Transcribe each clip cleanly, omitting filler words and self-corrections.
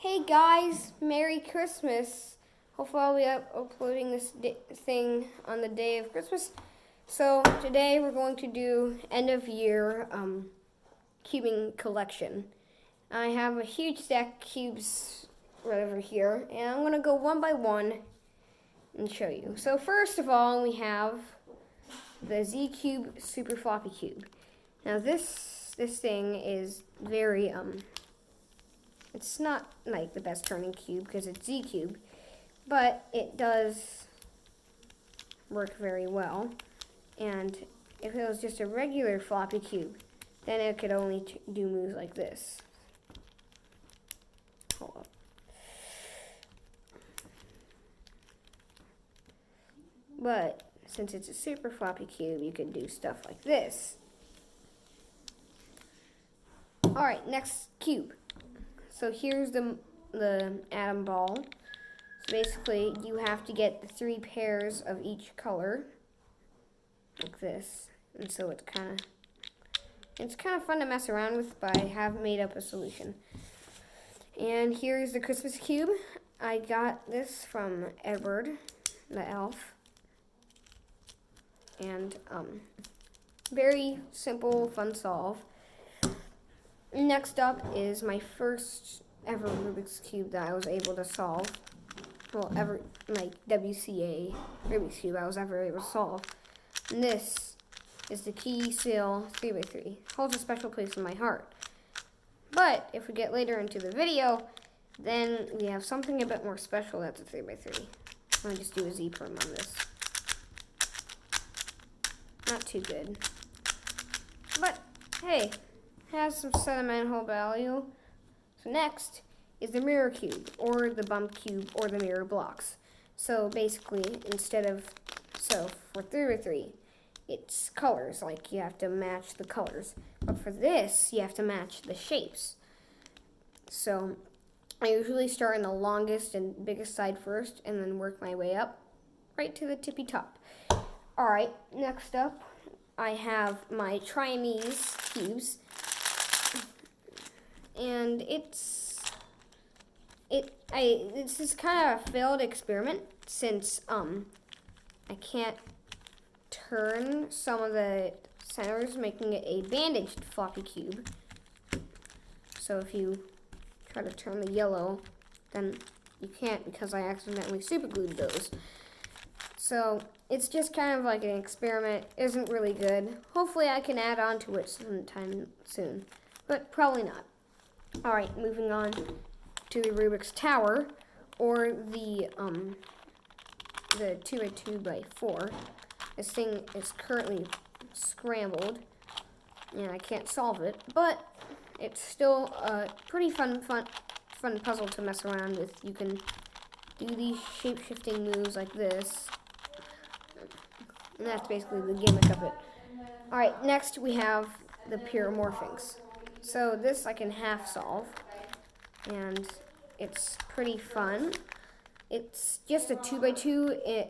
Hey guys, Merry Christmas. Hopefully I'll be uploading this thing on the day of Christmas. So today we're going to do end of year cubing collection. I have a huge stack of cubes right over here, and I'm going to go one by one and show you. So first of all, we have the Z Cube Super Floppy Cube. Now this thing is very it's not like the best turning cube because it's Z cube, but it does work very well. And if it was just a regular floppy cube, then it could only do moves like this. Hold up. But since it's a super floppy cube, you can do stuff like this. Alright, next cube. So here's the atom ball. So basically, you have to get 3 pairs of each color, like this. And so it's kind of fun to mess around with, but I have made up a solution. And here's the Christmas cube. I got this from Edward, the elf. And very simple, fun solve. Next up is my first ever Rubik's Cube that I was able to solve. Well, WCA Rubik's Cube I was ever able to solve. And this is the Key Seal 3x3. Holds a special place in my heart. But if we get later into the video, then we have something a bit more special that's a 3x3. I'll just do a Z perm on this. Not too good. But, hey. Has some sentimental value. So next is the mirror cube, or the bump cube, or the mirror blocks. So basically, for 3x3, it's colors, like you have to match the colors. But for this, you have to match the shapes. So I usually start in the longest and biggest side first, and then work my way up, right to the tippy top. Alright, next up, I have my Triamese cubes. And this is kind of a failed experiment since I can't turn some of the centers, making it a bandaged floppy cube. So if you try to turn the yellow, then you can't because I accidentally superglued those. So it's just kind of like an experiment. Isn't really good. Hopefully I can add on to it sometime soon, but probably not. Alright, moving on to the Rubik's Tower, or the 2x2x4. This thing is currently scrambled, and I can't solve it, but it's still a pretty fun puzzle to mess around with. You can do these shape-shifting moves like this, and that's basically the gimmick of it. Alright, next we have the Pure Morphings. So this I can half solve, and it's pretty fun. It's just a 2x2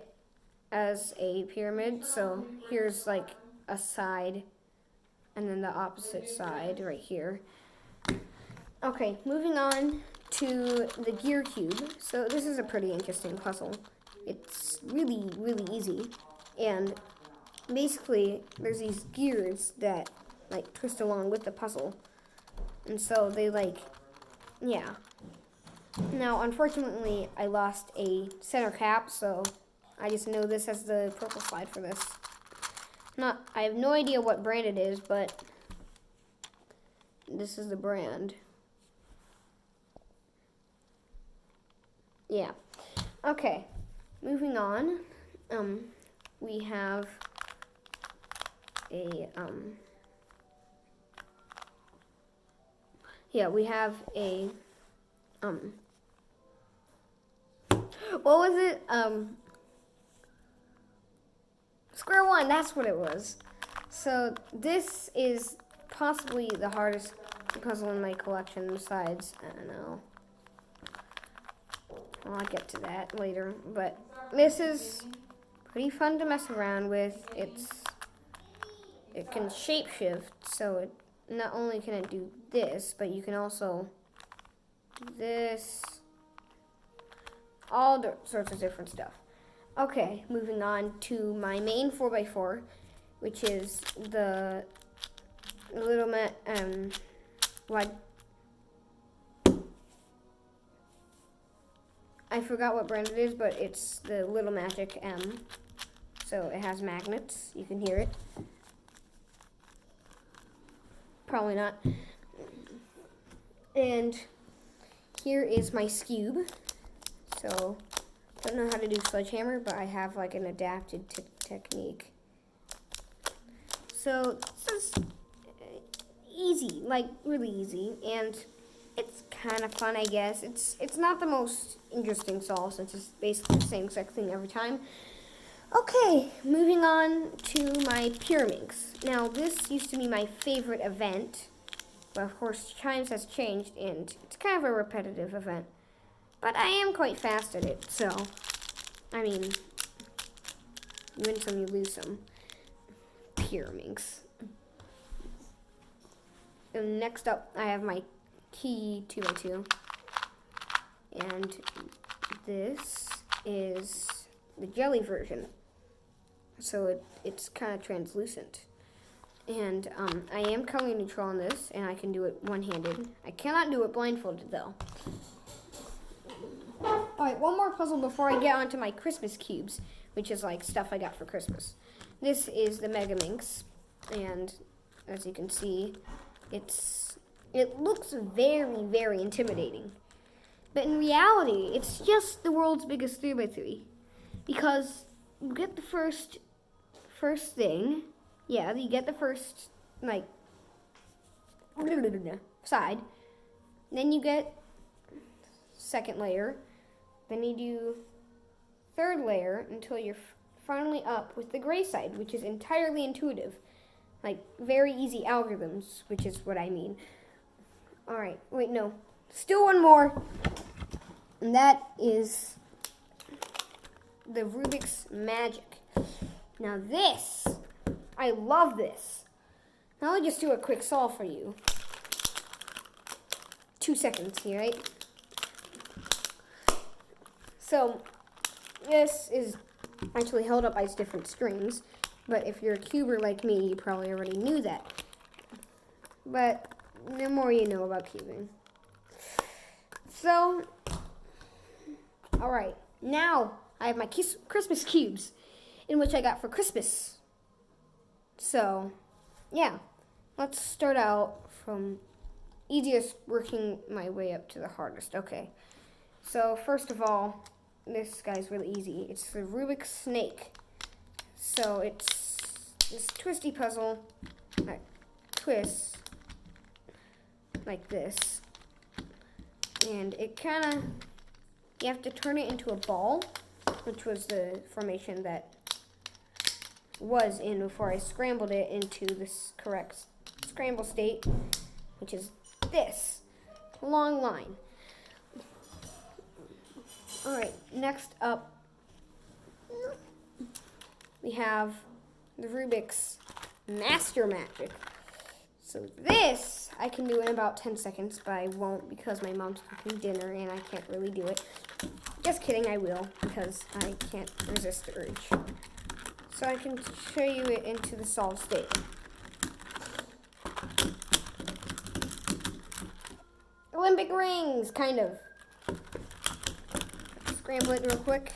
as a pyramid, so here's like a side, and then the opposite side right here. Okay, moving on to the gear cube. So this is a pretty interesting puzzle. It's really, really easy, and basically there's these gears that like twist along with the puzzle. And so they yeah. Now, unfortunately, I lost a center cap, so I just know this as the purple slide for this. I have no idea what brand it is, but this is the brand. Yeah. Okay. Moving on. We have a we have a, what was it? Square one, that's what it was. So this is possibly the hardest puzzle in my collection besides, I don't know. I'll get to that later, but this is pretty fun to mess around with. It can shapeshift, so not only can it do this, but you can also this, all sorts of different stuff. Okay, moving on to my main 4x4, which is the Little what? I forgot what brand it is, but it's the Little Magic M. So it has magnets. You can hear it. Probably not. And here is my Scube. So, don't know how to do sledgehammer, but I have like an adapted technique. So, this is easy, like really easy, and it's kind of fun, I guess. It's not the most interesting solve since it's basically the same exact thing every time. Okay, moving on to my Pyraminx. Now, this used to be my favorite event, but of course, times has changed, and it's kind of a repetitive event. But I am quite fast at it, so, I mean, you win some, you lose some. Pyraminx. And next up, I have my Key 2x2, and this is the jelly version, so it's kind of translucent. And I am color neutral on this, and I can do it one-handed. I cannot do it blindfolded, though. Alright, one more puzzle before I get onto my Christmas cubes, which is like stuff I got for Christmas. This is the Megaminx, and as you can see, it looks very, very intimidating. But in reality, it's just the world's biggest 3x3. Because you get the first thing. Yeah, you get the first, like, side. Then you get second layer. Then you do third layer until you're finally up with the gray side, which is entirely intuitive. Like, very easy algorithms, which is what I mean. Alright, wait, no. Still one more. And that is the Rubik's Magic. Now this, I love this. Now I'll just do a quick solve for you. 2 seconds here, right? So, this is actually held up by different strings. But if you're a cuber like me, you probably already knew that. But the more you know about cubing. So, alright, now I have my Christmas cubes, in which I got for Christmas. So, yeah, let's start out from easiest, working my way up to the hardest. Okay, so first of all, this guy's really easy. It's the Rubik's Snake. So it's this twisty puzzle that twists like this. And it kind of, you have to turn it into a ball, which was the formation that was in before I scrambled it into this correct scramble state, which is this long line. Alright, next up, we have the Rubik's Master Magic. So this I can do in about 10 seconds, but I won't because my mom's cooking dinner and I can't really do it. Just kidding, I will because I can't resist the urge. So I can show you it into the solved state. Olympic rings, kind of. Scramble it real quick.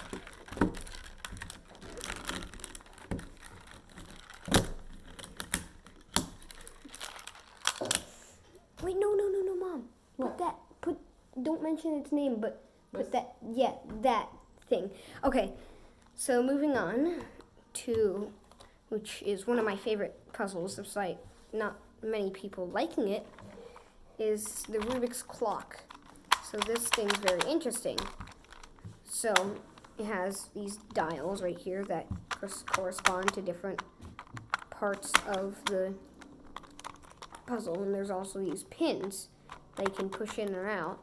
Wait, no, Mom. What? Don't mention its name, but put that thing. Okay, so moving on to, which is one of my favorite puzzles, despite not many people liking it, is the Rubik's Clock. So this thing's very interesting. So it has these dials right here that correspond to different parts of the puzzle, and there's also these pins that you can push in or out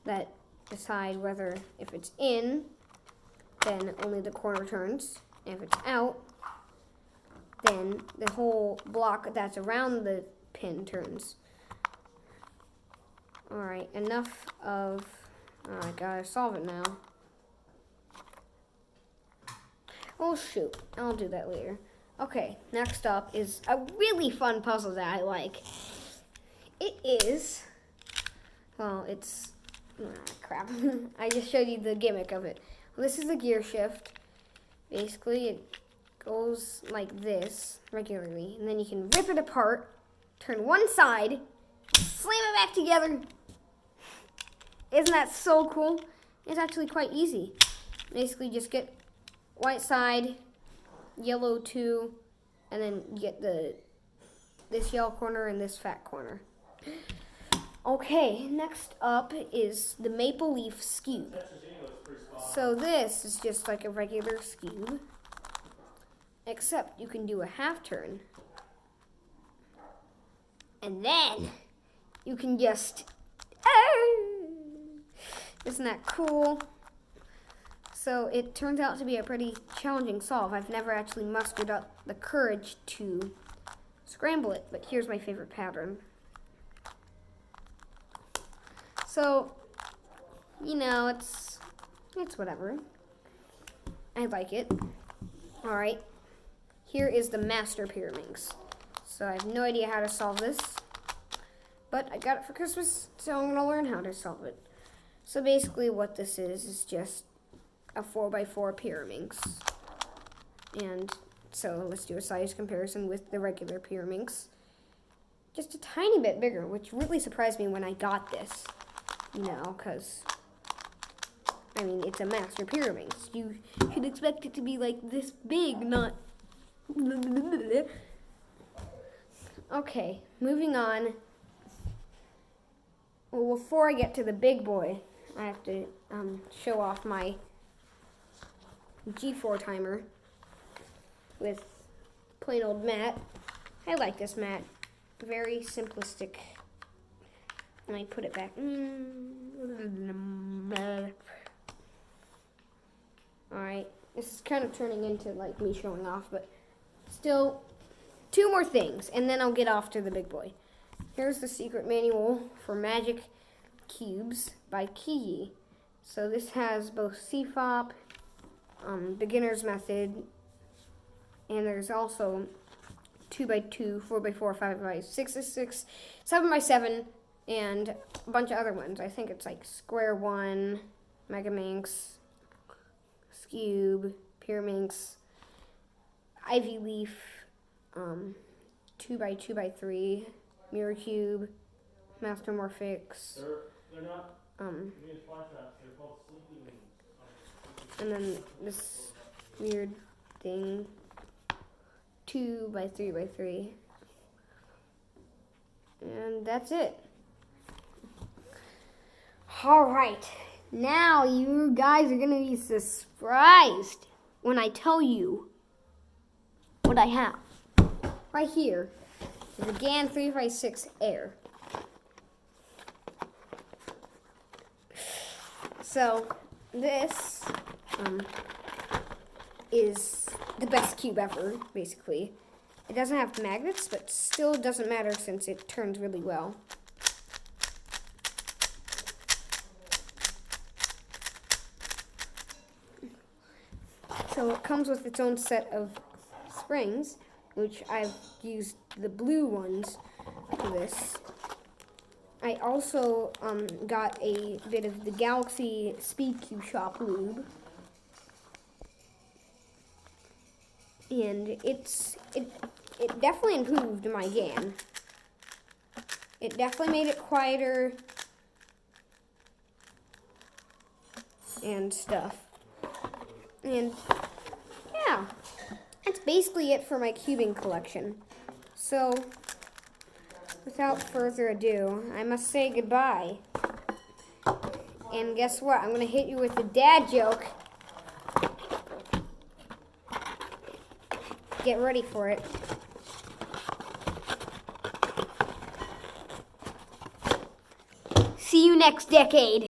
that decide whether, if it's in, then only the corner turns, and if it's out, then the whole block that's around the pin turns. Alright, enough of... Oh, I gotta solve it now. Oh, shoot. I'll do that later. Okay, next up is a really fun puzzle that I like. It is... Well, it's... crap. I just showed you the gimmick of it. Well, this is the gear shift. Basically, it goes like this regularly. And then you can rip it apart, turn one side, slam it back together. Isn't that so cool? It's actually quite easy. Basically, just get white side, yellow 2, and then you get this yellow corner and this fat corner. Okay, next up is the Maple Leaf Skewb. So this is just like a regular skewb, except you can do a half turn. And then you can just... Isn't that cool? So it turns out to be a pretty challenging solve. I've never actually mustered up the courage to scramble it, but here's my favorite pattern. So, you know, it's whatever. I like it. Alright, here is the Master Pyraminx. So I have no idea how to solve this, but I got it for Christmas, so I'm gonna learn how to solve it. So basically what this is just a 4x4 Pyraminx. And so let's do a size comparison with the regular Pyraminx. Just a tiny bit bigger, which really surprised me when I got this. You know, because, I mean, it's a Master Pyraminx. You should expect it to be like this big, not... Okay, moving on. Well, before I get to the big boy, I have to show off my G4 timer with plain old mat. I like this mat. Very simplistic. And I put it back. Alright, this is kind of turning into like me showing off, but still, 2 more things, and then I'll get off to the big boy. Here's the secret manual for Magic Cubes by Kiyi. So this has both CFOP, beginner's method, and there's also 2x2, 4x4, 5x6, 6, 7x7, and a bunch of other ones. I think it's like Square One, Megaminx, Skewb, Pyraminx, Ivy Leaf, 2x2x3, Mirror Cube, Master Morphix. They're not being fly traps. They're called sleeping. And then this weird thing, 2x3x3. And that's it. Alright, now you guys are going to be surprised when I tell you what I have. Right here is the GAN 3x6 Air. So this is the best cube ever, basically. It doesn't have magnets, but still doesn't matter since it turns really well. So it comes with its own set of springs, which I've used the blue ones for this. I also got a bit of the Galaxy Speed Cube Shop lube. And it definitely improved my GAN. It definitely made it quieter and stuff. And yeah, that's basically it for my cubing collection. So, without further ado, I must say goodbye. And guess what? I'm going to hit you with the dad joke. Get ready for it. See you next decade.